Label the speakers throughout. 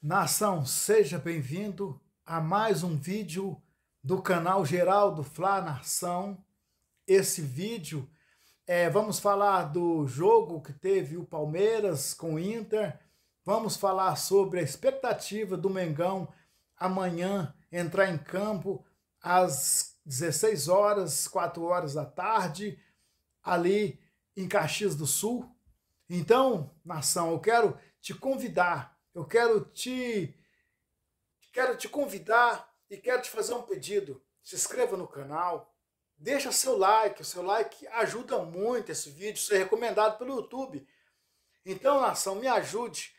Speaker 1: Nação, seja bem-vindo a mais um vídeo do canal Geraldo Fla Nação. Esse vídeo vamos falar do jogo que teve o Palmeiras com o Inter, vamos falar sobre a expectativa do Mengão amanhã entrar em campo às 16 horas, 4 horas da tarde, ali em Caxias do Sul. Então, nação, eu quero te convidar, quero te convidar e quero te fazer um pedido. Se inscreva no canal, deixa seu like, o seu like ajuda muito esse vídeo ser recomendado pelo YouTube. Então, nação, me ajude,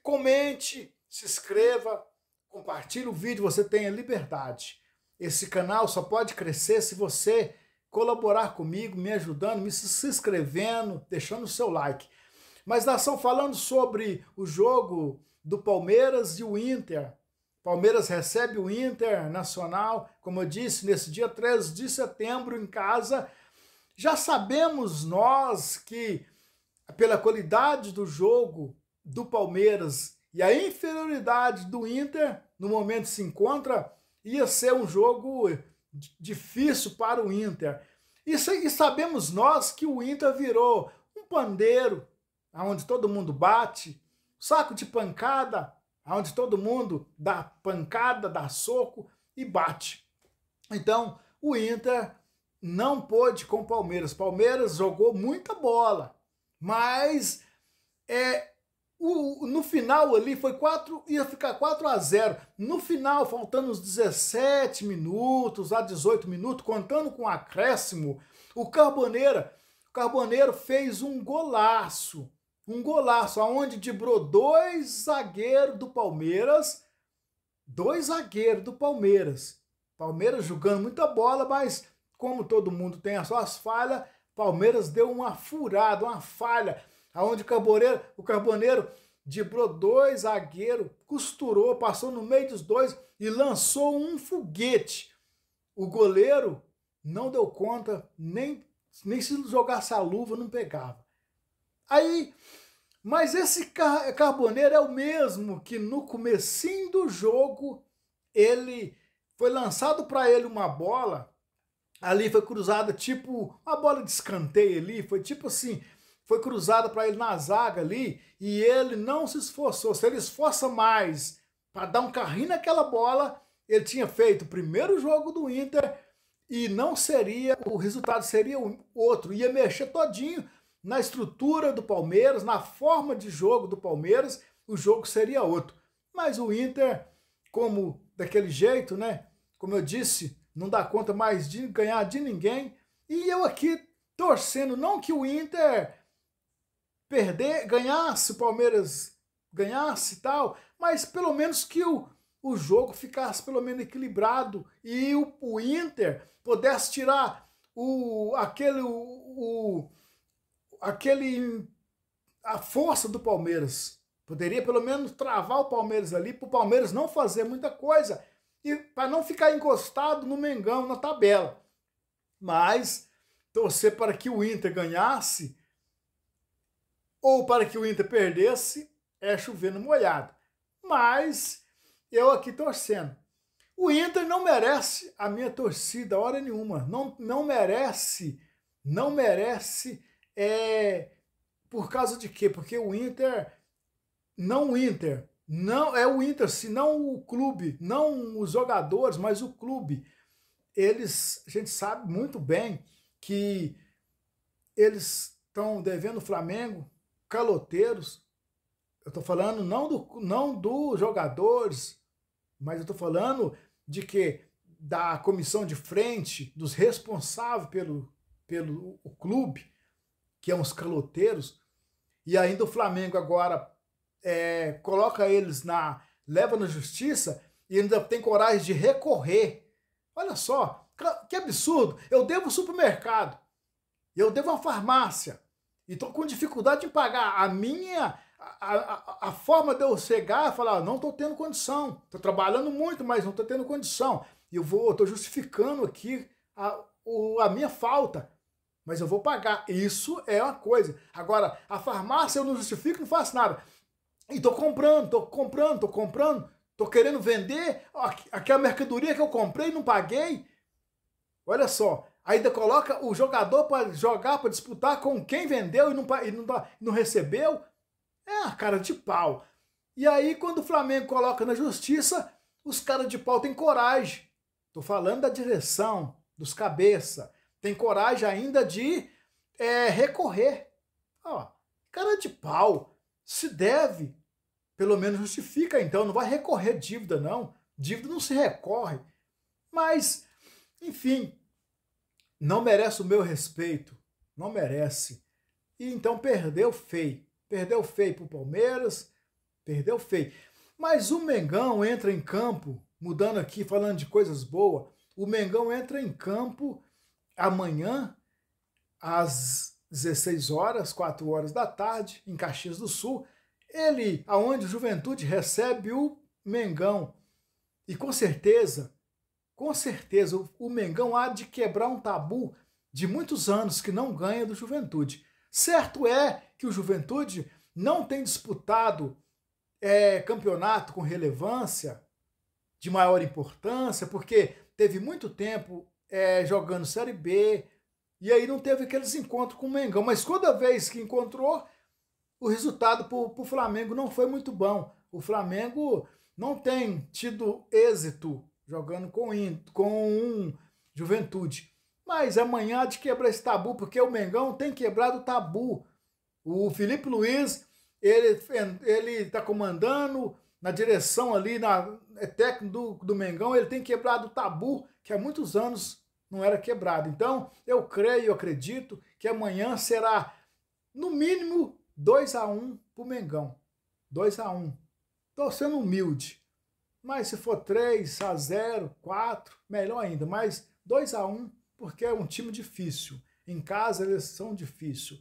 Speaker 1: comente, se inscreva, compartilhe o vídeo, você tem a liberdade. Esse canal só pode crescer se você colaborar comigo, me ajudando, se inscrevendo, deixando o seu like. Mas, nação, falando sobre o jogo do Palmeiras e o Inter. Palmeiras recebe o Internacional, como eu disse, nesse dia 13 de setembro em casa. Já sabemos nós que, pela qualidade do jogo do Palmeiras e a inferioridade do Inter, no momento que se encontra, ia ser um jogo difícil para o Inter. E sabemos nós que o Inter virou um pandeiro, onde todo mundo bate, saco de pancada, onde todo mundo dá pancada, dá soco e bate. Então, o Inter não pôde com o Palmeiras. O Palmeiras jogou muita bola, mas no final ali ia ficar 4-0. No final, faltando uns 17 minutos a 18 minutos, contando com o acréscimo, o Carboneiro fez um golaço, onde driblou dois zagueiros do Palmeiras, Palmeiras jogando muita bola, mas como todo mundo tem as suas falhas, Palmeiras deu uma furada, uma falha, onde o Carboneiro driblou dois zagueiros, costurou, passou no meio dos dois e lançou um foguete. O goleiro não deu conta, nem se jogasse a luva não pegava. Mas esse Carboneiro é o mesmo que no comecinho do jogo ele foi lançado para ele uma bola, ali foi cruzada tipo uma bola de escanteio ali, foi tipo assim, foi cruzada para ele na zaga ali e ele não se esforçou. Se ele esforça mais para dar um carrinho naquela bola, ele tinha feito o primeiro jogo do Inter e o resultado seria outro, ia mexer todinho na estrutura do Palmeiras, na forma de jogo do Palmeiras, o jogo seria outro. Mas o Inter, como daquele jeito, né? Como eu disse, não dá conta mais de ganhar de ninguém. E eu aqui torcendo, não que o Inter ganhasse, o Palmeiras ganhasse e tal, mas pelo menos que o jogo ficasse pelo menos equilibrado e o Inter pudesse tirar a força do Palmeiras. Poderia pelo menos travar o Palmeiras ali, para o Palmeiras não fazer muita coisa e para não ficar encostado no Mengão na tabela. Mas torcer para que o Inter ganhasse ou para que o Inter perdesse é chovendo molhado. Mas eu aqui torcendo. O Inter não merece a minha torcida hora nenhuma. Não merece. Por causa de quê? Porque o Inter não é o Inter, senão o clube, não os jogadores, mas o clube. A gente sabe muito bem que eles estão devendo o Flamengo, caloteiros. Eu estou falando não dos jogadores, mas eu estou falando de que da comissão de frente, dos responsáveis pelo clube, que é uns caloteiros, e ainda o Flamengo agora coloca eles leva na justiça e ainda tem coragem de recorrer. Olha só, que absurdo. Eu devo um supermercado, eu devo uma farmácia, e estou com dificuldade de pagar. A forma de eu chegar e falar, não estou tendo condição, estou trabalhando muito, mas não estou tendo condição. E eu estou justificando aqui a minha falta, mas eu vou pagar. Isso é uma coisa. Agora, a farmácia eu não justifico, não faço nada. E tô comprando, tô querendo vender aquela mercadoria que eu comprei e não paguei. Olha só, ainda coloca o jogador para jogar, para disputar com quem vendeu e não recebeu. É a cara de pau. E aí, quando o Flamengo coloca na justiça, os caras de pau têm coragem. Tô falando da direção, dos cabeça. Tem coragem ainda de recorrer. Ó, cara de pau. Se deve, pelo menos justifica então. Não vai recorrer dívida, não. Dívida não se recorre. Mas, enfim, não merece o meu respeito. Não merece. E então perdeu feio. Perdeu feio pro Palmeiras. Perdeu feio. Mas o Mengão entra em campo, mudando aqui, falando de coisas boas, o Mengão entra em campo amanhã, às 16 horas, 4 horas da tarde, em Caxias do Sul, aonde o Juventude recebe o Mengão. E com certeza, o Mengão há de quebrar um tabu de muitos anos que não ganha do Juventude. Certo é que o Juventude não tem disputado campeonato com relevância, de maior importância, porque teve muito tempo jogando Série B, e aí não teve aqueles encontros com o Mengão. Mas toda vez que encontrou, o resultado para o Flamengo não foi muito bom. O Flamengo não tem tido êxito jogando com um Juventude. Mas amanhã há de quebrar esse tabu, porque o Mengão tem quebrado o tabu. O Felipe Luiz, ele está comandando na direção ali, técnico do Mengão, ele tem quebrado o tabu que há muitos anos não era quebrado. Então, eu creio, eu acredito que amanhã será, no mínimo, 2-1 pro Mengão. 2-1. Tô sendo humilde. Mas se for 3-0, 4, melhor ainda. Mas 2-1, porque é um time difícil. Em casa eles são difíceis.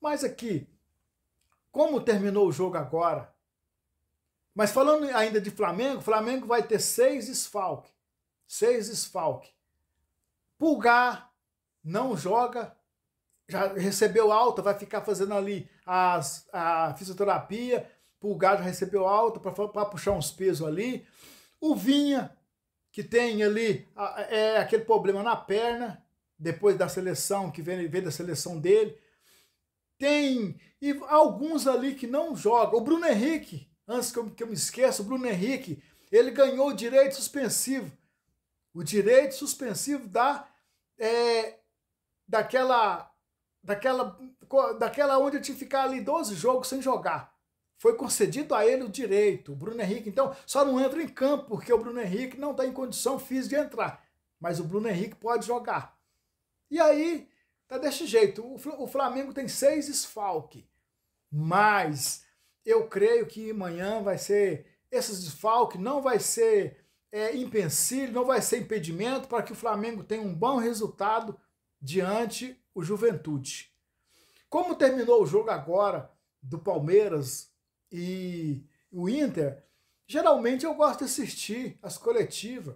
Speaker 1: Mas aqui, como terminou o jogo agora? Mas falando ainda de Flamengo, o Flamengo vai ter 6 desfalques. 6 desfalques. Pulgar não joga, já recebeu alta, vai ficar fazendo ali a fisioterapia. Pulgar já recebeu alta para puxar uns pesos ali. O Vinha, que tem ali aquele problema na perna, depois da seleção, que veio da seleção dele. Tem alguns ali que não jogam. O Bruno Henrique, antes que eu me esqueça, o Bruno Henrique, ele ganhou o direito suspensivo. O direito suspensivo daquela onde eu tinha que ficar ali 12 jogos sem jogar. Foi concedido a ele o direito, o Bruno Henrique. Então, só não entra em campo, porque o Bruno Henrique não está em condição física de entrar. Mas o Bruno Henrique pode jogar. E aí, tá desse jeito. O Flamengo tem 6 desfalques. Mas eu creio que amanhã vai ser... Esses desfalques não vai ser empecilho, não vai ser impedimento para que o Flamengo tenha um bom resultado diante o Juventude. Como terminou o jogo agora do Palmeiras e o Inter, geralmente eu gosto de assistir as coletivas,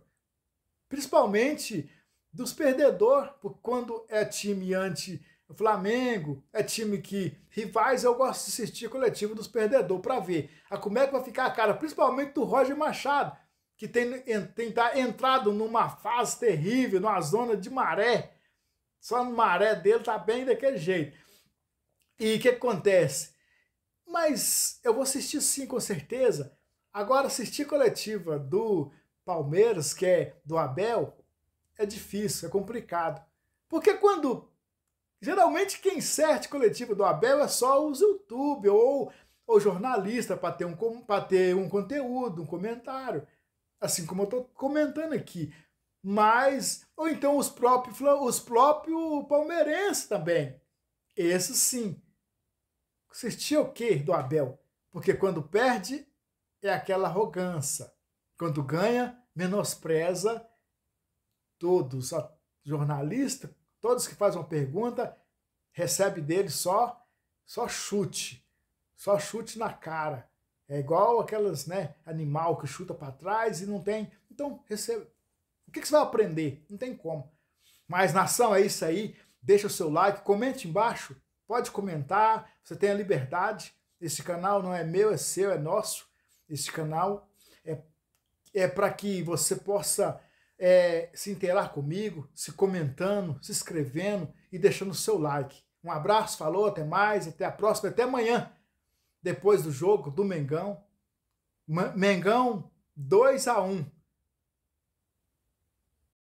Speaker 1: principalmente dos perdedores, porque quando é time anti-Flamengo, é time que rivais, eu gosto de assistir a coletiva dos perdedores para ver como é que vai ficar a cara, principalmente do Roger Machado, que tem entrado numa fase terrível, numa zona de maré. Só no maré dele tá bem daquele jeito. E o que acontece? Mas eu vou assistir sim, com certeza. Agora, assistir coletiva do Palmeiras, que é do Abel, é difícil, é complicado. Porque geralmente quem inserte coletiva do Abel é só os YouTube ou jornalista para ter um conteúdo, um comentário. Assim como eu estou comentando aqui. Mas, ou então os próprios palmeirenses também. Esse sim. Assistir o quê do Abel? Porque quando perde, é aquela arrogância. Quando ganha, menospreza todos. Jornalista, todos que fazem uma pergunta, recebe dele só chute. Só chute na cara. É igual aquelas, animal que chuta para trás e não tem. Então, recebe. O que você vai aprender? Não tem como. Mas, nação, é isso aí. Deixa o seu like, comente embaixo. Pode comentar, você tem a liberdade. Esse canal não é meu, é seu, é nosso. Esse canal é para que você possa se interar comigo, se comentando, se inscrevendo e deixando o seu like. Um abraço, falou, até mais, até a próxima, até amanhã, depois do jogo do Mengão. Mengão 2-1.